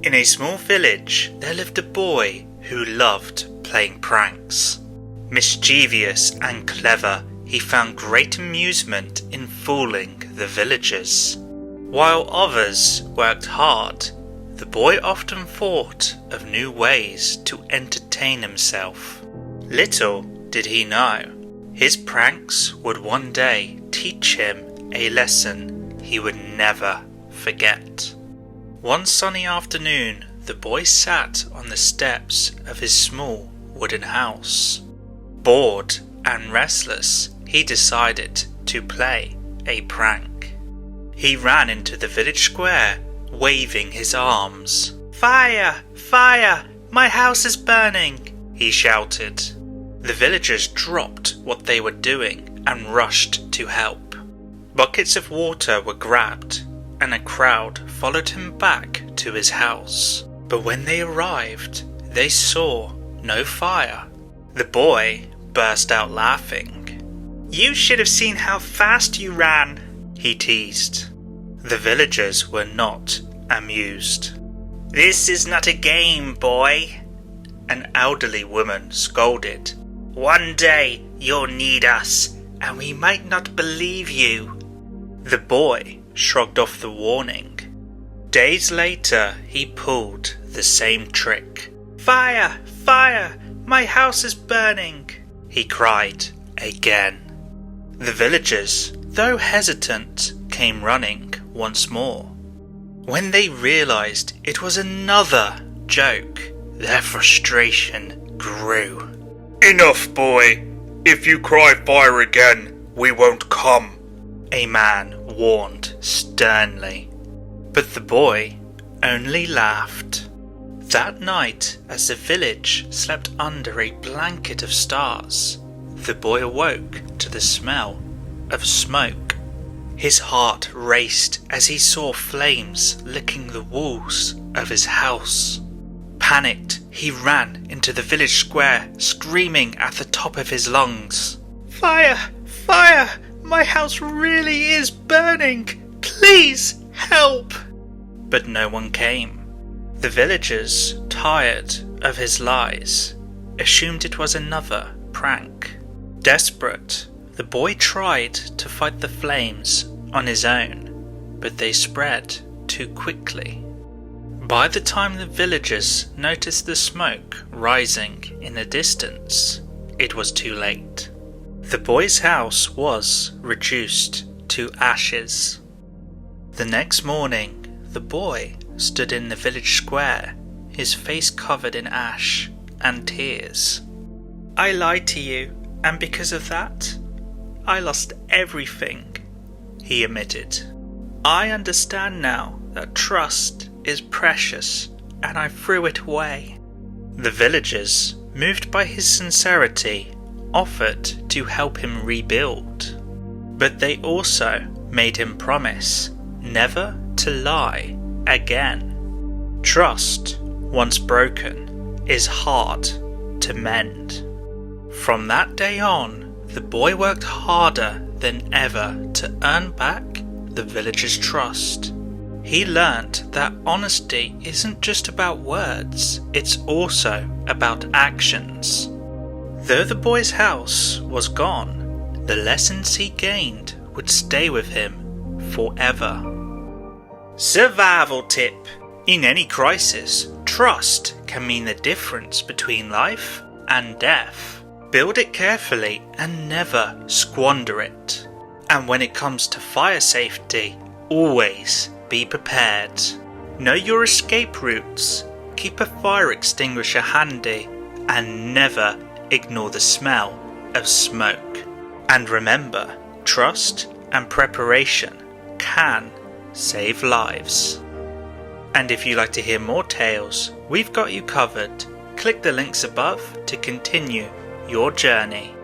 In a small village, there lived a boy who loved playing pranks. Mischievous and clever, he found great amusement in fooling the villagers. While others worked hard, the boy often thought of new ways to entertain himself. Little did he know, his pranks would one day teach him a lesson he would never forget. One sunny afternoon, the boy sat on the steps of his small wooden house. Bored and restless, he decided to play a prank. He ran into the village square, waving his arms. "Fire! Fire! My house is burning!" he shouted. The villagers dropped what they were doing and rushed to help. Buckets of water were grabbed, and a crowd followed him back to his house. But when they arrived, they saw no fire. The boy burst out laughing. "You should have seen how fast you ran," he teased. The villagers were not amused. "This is not a game, boy," an elderly woman scolded. "One day you'll need us, and we might not believe you." The boy shrugged off the warning. Days later, he pulled the same trick. "Fire! Fire! My house is burning!" he cried again. The villagers, though hesitant, came running once more. When they realized it was another joke, their frustration grew. "Enough, boy! If you cry fire again, we won't come," a man warned sternly. But the boy only laughed. That night, as the village slept under a blanket of stars, the boy awoke to the smell of smoke. His heart raced as he saw flames licking the walls of his house. Panicked, he ran into the village square, screaming at the top of his lungs. "Fire! Fire! My house really is burning! Please help!" But no one came. The villagers, tired of his lies, assumed it was another prank. Desperate, the boy tried to fight the flames on his own, but they spread too quickly. By the time the villagers noticed the smoke rising in the distance, it was too late. The boy's house was reduced to ashes. The next morning, the boy stood in the village square, his face covered in ash and tears. "I lied to you, and because of that, I lost everything," he admitted. "I understand now that trust is precious, and I threw it away." The villagers, moved by his sincerity, offered to help him rebuild. But they also made him promise never to lie again. Trust, once broken, is hard to mend. From that day on, the boy worked harder than ever to earn back the villagers' trust. He learnt that honesty isn't just about words, it's also about actions. Though the boy's house was gone, the lessons he gained would stay with him forever. Survival tip. In any crisis, trust can mean the difference between life and death. Build it carefully and never squander it. And when it comes to fire safety, always be prepared. Know your escape routes, keep a fire extinguisher handy, and never ignore the smell of smoke. And remember, trust and preparation can save lives. And if you'd like to hear more tales, we've got you covered. Click the links above to continue your journey.